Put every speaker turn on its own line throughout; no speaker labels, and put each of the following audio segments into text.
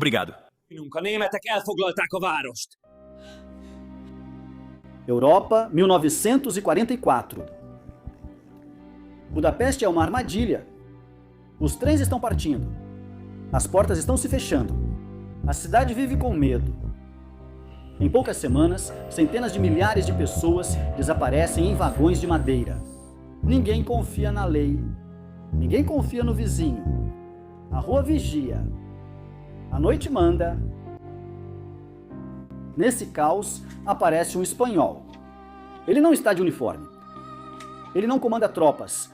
Obrigado.
A németek elfoglalták a várost.
Europa, 1944. Budapeste é uma armadilha. Os trens estão partindo. As portas estão se fechando. A cidade vive com medo. Em poucas semanas, centenas de milhares de pessoas desaparecem em vagões de madeira. Ninguém confia na lei. Ninguém confia no vizinho. A rua vigia. A noite manda. Nesse caos, aparece um espanhol. Ele não está de uniforme. Ele não comanda tropas.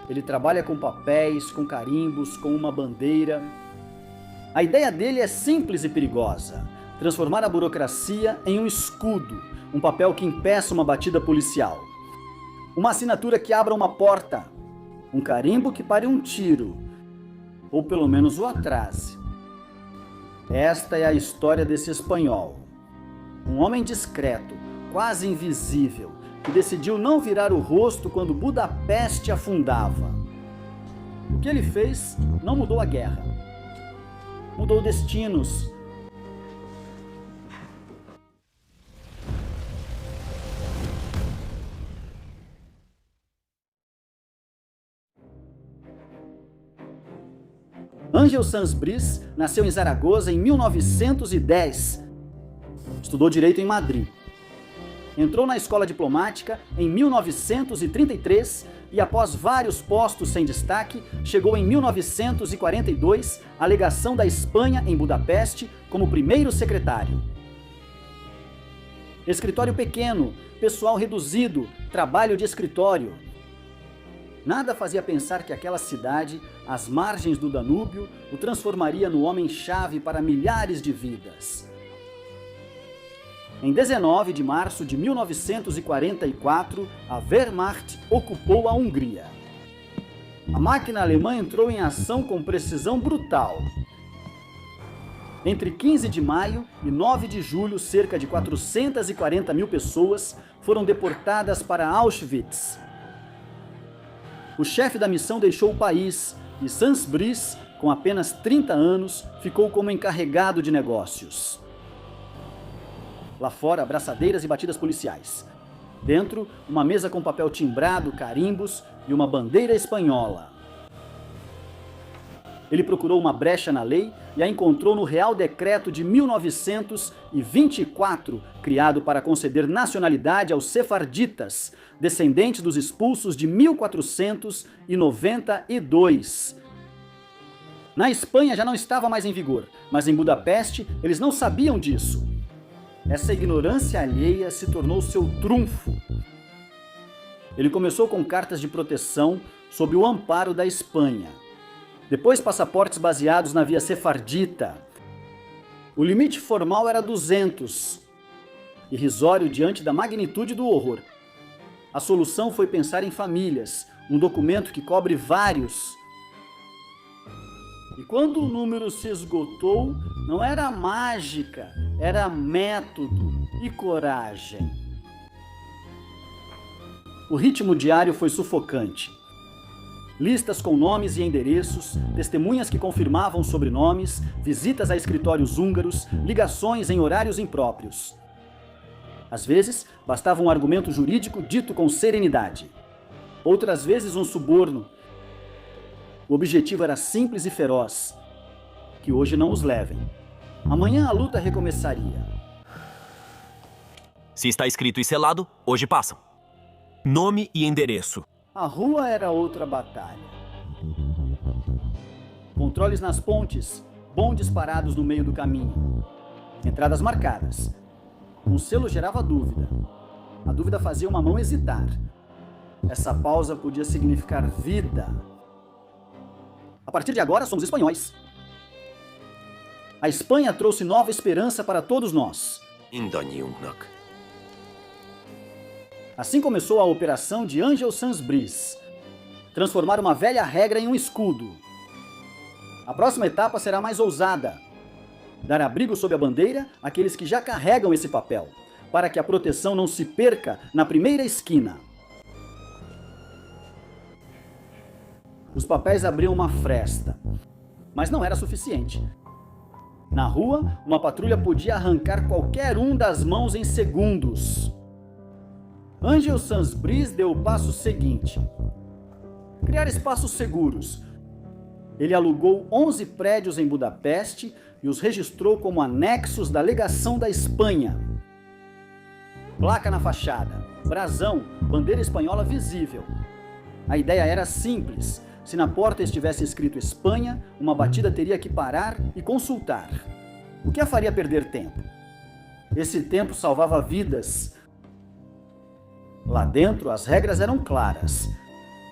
Ele trabalha com papéis, com carimbos, com uma bandeira. A ideia dele é simples e perigosa: transformar a burocracia em um escudo, um papel que impeça uma batida policial. Uma assinatura que abra uma porta, um carimbo que pare um tiro, ou pelo menos o atrase. Esta é a história desse espanhol. Um homem discreto, quase invisível, que decidiu não virar o rosto quando Budapeste afundava. O que ele fez não mudou a guerra. Mudou destinos. Ángel Sanz Briz nasceu em Zaragoza em 1910. Estudou Direito em Madrid. Entrou na escola diplomática em 1933 e, após vários postos sem destaque, chegou em 1942 à legação da Espanha em Budapeste como primeiro secretário. Escritório pequeno, pessoal reduzido, trabalho de escritório. Nada fazia pensar que aquela cidade, às margens do Danúbio, o transformaria no homem-chave para milhares de vidas. Em 19 de março de 1944, a Wehrmacht ocupou a Hungria. A máquina alemã entrou em ação com precisão brutal. Entre 15 de maio e 9 de julho, cerca de 440 mil pessoas foram deportadas para Auschwitz. O chefe da missão deixou o país e Sanz Briz, com apenas 30 anos, ficou como encarregado de negócios. Lá fora, abraçadeiras e batidas policiais. Dentro, uma mesa com papel timbrado, carimbos e uma bandeira espanhola. Ele procurou uma brecha na lei e a encontrou no Real Decreto de 1924, criado para conceder nacionalidade aos sefarditas, descendentes dos expulsos de 1492. Na Espanha já não estava mais em vigor, mas em Budapeste eles não sabiam disso. Essa ignorância alheia se tornou seu trunfo. Ele começou com cartas de proteção sob o amparo da Espanha. Depois passaportes baseados na via sefardita. O limite formal era 200, irrisório diante da magnitude do horror. A solução foi pensar em famílias, um documento que cobre vários. E quando o número se esgotou, não era mágica, era método e coragem. O ritmo diário foi sufocante. Listas com nomes e endereços, testemunhas que confirmavam sobrenomes, visitas a escritórios húngaros, ligações em horários impróprios. Às vezes, bastava um argumento jurídico dito com serenidade. Outras vezes, um suborno. O objetivo era simples e feroz. Que hoje não os levem. Amanhã a luta recomeçaria.
Se está escrito e selado, hoje passam. Nome e endereço.
A rua era outra batalha. Controles nas pontes, bondes parados no meio do caminho. Entradas marcadas. Um selo gerava dúvida. A dúvida fazia uma mão hesitar. Essa pausa podia significar vida. A partir de agora, somos espanhóis. A Espanha trouxe nova esperança para todos nós.
Mindannyiunknak.
Assim começou a operação de Ángel Sanz Briz. Transformar uma velha regra em um escudo. A próxima etapa será mais ousada. Dar abrigo sob a bandeira àqueles que já carregam esse papel, para que a proteção não se perca na primeira esquina. Os papéis abriam uma fresta, mas não era suficiente. Na rua, uma patrulha podia arrancar qualquer um das mãos em segundos. Angel Sansbris deu o passo seguinte: criar espaços seguros. Ele alugou 11 prédios em Budapeste e os registrou como anexos da legação da Espanha. Placa na fachada, brasão, bandeira espanhola visível. A ideia era simples. Se na porta estivesse escrito Espanha, uma batida teria que parar e consultar. O que a faria perder tempo? Esse tempo salvava vidas. Lá dentro, as regras eram claras.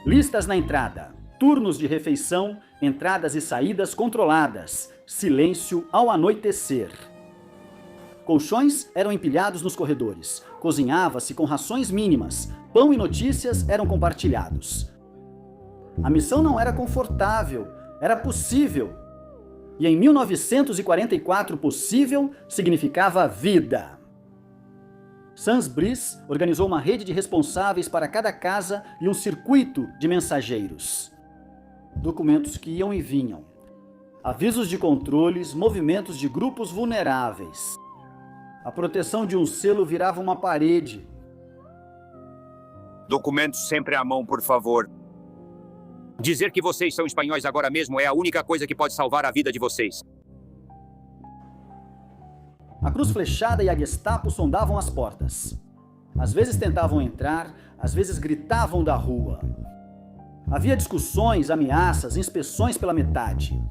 Listas na entrada, turnos de refeição, entradas e saídas controladas, silêncio ao anoitecer. Colchões eram empilhados nos corredores, cozinhava-se com rações mínimas, pão e notícias eram compartilhados. A missão não era confortável, era possível. E em 1944, possível significava vida. Sansbris organizou uma rede de responsáveis para cada casa e um circuito de mensageiros. Documentos que iam e vinham. Avisos de controles, movimentos de grupos vulneráveis. A proteção de um selo virava uma parede.
Documentos sempre à mão, por favor. Dizer que vocês são espanhóis agora mesmo é a única coisa que pode salvar a vida de vocês.
A Cruz Flechada e a Gestapo sondavam as portas. Às vezes tentavam entrar, às vezes gritavam da rua. Havia discussões, ameaças, inspeções pela metade.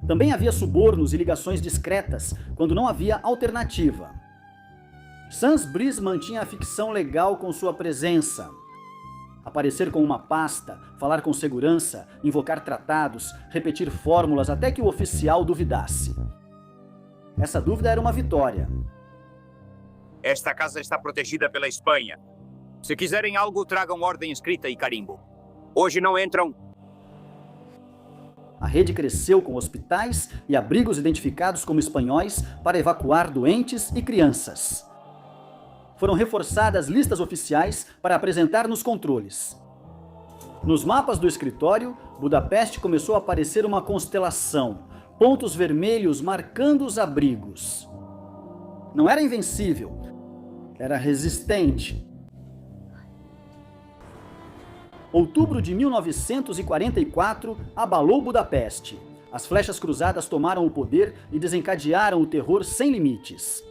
Também havia subornos e ligações discretas, quando não havia alternativa. Sansbris mantinha a ficção legal com sua presença. Aparecer com uma pasta, falar com segurança, invocar tratados, repetir fórmulas até que o oficial duvidasse. Essa dúvida era uma vitória.
Esta casa está protegida pela Espanha. Se quiserem algo, tragam ordem escrita e carimbo. Hoje não entram.
A rede cresceu com hospitais e abrigos identificados como espanhóis para evacuar doentes e crianças. Foram reforçadas listas oficiais para apresentar nos controles. Nos mapas do escritório, Budapeste começou a aparecer uma constelação, pontos vermelhos marcando os abrigos. Não era invencível, era resistente. Outubro de 1944 abalou Budapeste. As flechas cruzadas tomaram o poder e desencadearam o terror sem limites.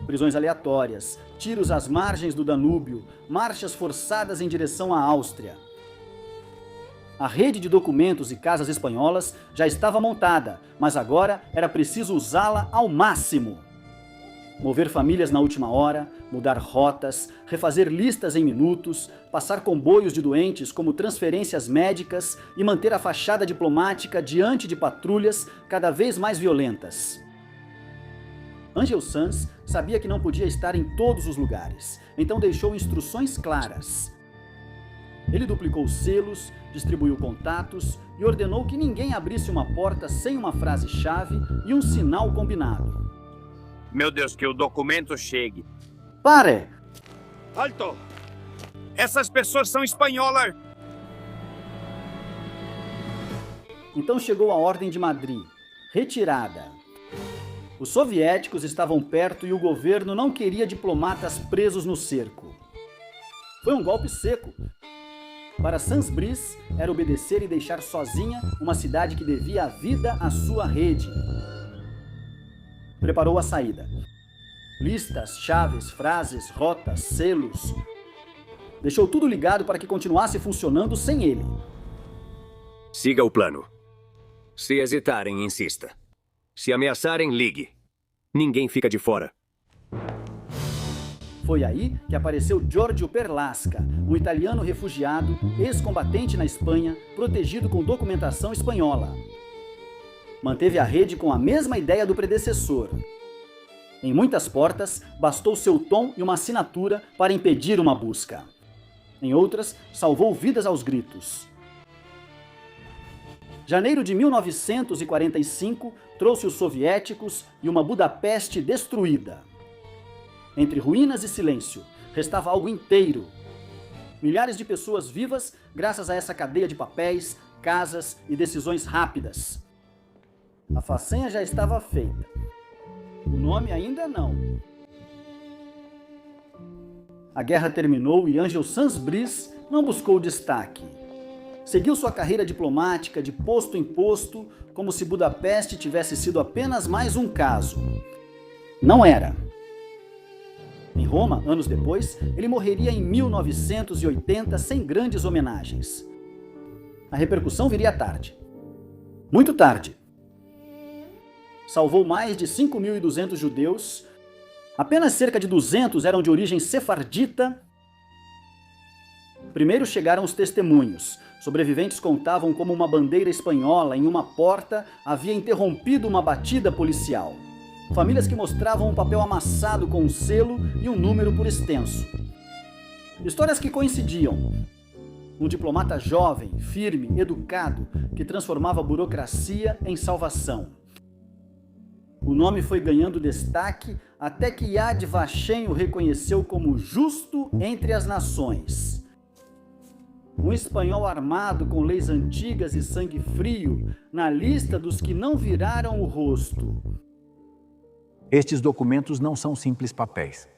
Prisões aleatórias, tiros às margens do Danúbio, marchas forçadas em direção à Áustria. A rede de documentos e casas espanholas já estava montada, mas agora era preciso usá-la ao máximo. Mover famílias na última hora, mudar rotas, refazer listas em minutos, passar comboios de doentes como transferências médicas e manter a fachada diplomática diante de patrulhas cada vez mais violentas. Angel Sans sabia que não podia estar em todos os lugares, então deixou instruções claras. Ele duplicou selos, distribuiu contatos e ordenou que ninguém abrisse uma porta sem uma frase-chave e um sinal combinado.
Meu Deus, que o documento chegue.
Pare!
Alto! Essas pessoas são espanholas!
Então chegou a ordem de Madrid. Retirada. Os soviéticos estavam perto e o governo não queria diplomatas presos no cerco. Foi um golpe seco. Para Sansbris, era obedecer e deixar sozinha uma cidade que devia a vida à sua rede. Preparou a saída. Listas, chaves, frases, rotas, selos. Deixou tudo ligado para que continuasse funcionando sem ele.
Siga o plano. Se hesitarem, insista. Se ameaçarem, ligue. Ninguém fica de fora.
Foi aí que apareceu Giorgio Perlasca, um italiano refugiado, ex-combatente na Espanha, protegido com documentação espanhola. Manteve a rede com a mesma ideia do predecessor. Em muitas portas, bastou seu tom e uma assinatura para impedir uma busca. Em outras, salvou vidas aos gritos. Janeiro de 1945 trouxe os soviéticos e uma Budapeste destruída. Entre ruínas e silêncio, restava algo inteiro. Milhares de pessoas vivas graças a essa cadeia de papéis, casas e decisões rápidas. A façanha já estava feita. O nome ainda não. A guerra terminou e Ângelo Sans-Brice não buscou destaque. Seguiu sua carreira diplomática de posto em posto, como se Budapeste tivesse sido apenas mais um caso. Não era. Em Roma, anos depois, ele morreria em 1980 sem grandes homenagens. A repercussão viria tarde. Muito tarde. Salvou mais de 5.200 judeus. Apenas cerca de 200 eram de origem sefardita. Primeiro chegaram os testemunhos. Sobreviventes contavam como uma bandeira espanhola em uma porta havia interrompido uma batida policial. Famílias que mostravam um papel amassado com um selo e um número por extenso. Histórias que coincidiam. Um diplomata jovem, firme, educado, que transformava a burocracia em salvação. O nome foi ganhando destaque até que Yad Vashem o reconheceu como justo entre as nações. Um espanhol armado com leis antigas e sangue frio na lista dos que não viraram o rosto.
Estes documentos não são simples papéis.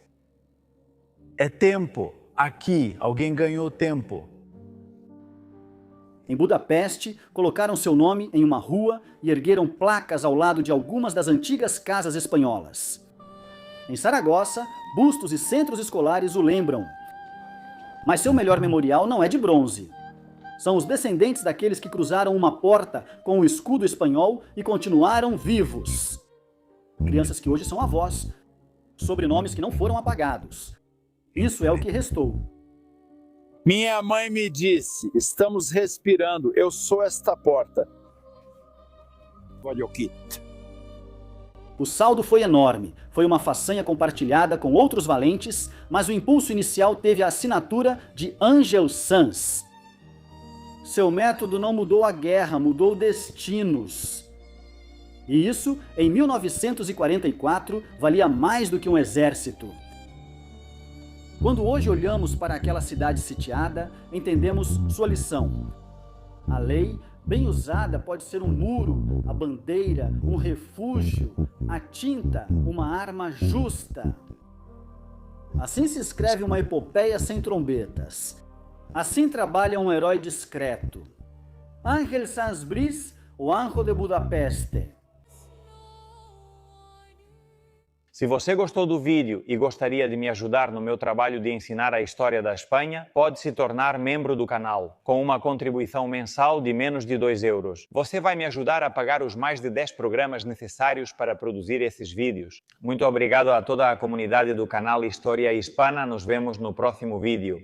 É tempo. Aqui, alguém ganhou tempo.
Em Budapeste, colocaram seu nome em uma rua e ergueram placas ao lado de algumas das antigas casas espanholas. Em Saragossa, bustos e centros escolares o lembram. Mas seu melhor memorial não é de bronze. São os descendentes daqueles que cruzaram uma porta com o escudo espanhol e continuaram vivos. Crianças que hoje são avós, sobrenomes que não foram apagados. Isso é o que restou.
Minha mãe me disse, estamos respirando, eu sou esta porta.
O saldo foi enorme, foi uma façanha compartilhada com outros valentes, mas o impulso inicial teve a assinatura de Ângelo Sans. Seu método não mudou a guerra, mudou destinos. E isso, em 1944, valia mais do que um exército. Quando hoje olhamos para aquela cidade sitiada, entendemos sua lição. A lei, bem usada, pode ser um muro, a bandeira, um refúgio, a tinta, uma arma justa. Assim se escreve uma epopeia sem trombetas. Assim trabalha um herói discreto. Ângelo Sans-Brice, o Anjo de Budapeste.
Se você gostou do vídeo e gostaria de me ajudar no meu trabalho de ensinar a história da Espanha, pode se tornar membro do canal, com uma contribuição mensal de menos de 2 euros. Você vai me ajudar a pagar os mais de 10 programas necessários para produzir esses vídeos. Muito obrigado a toda a comunidade do canal História Hispana, nos vemos no próximo vídeo.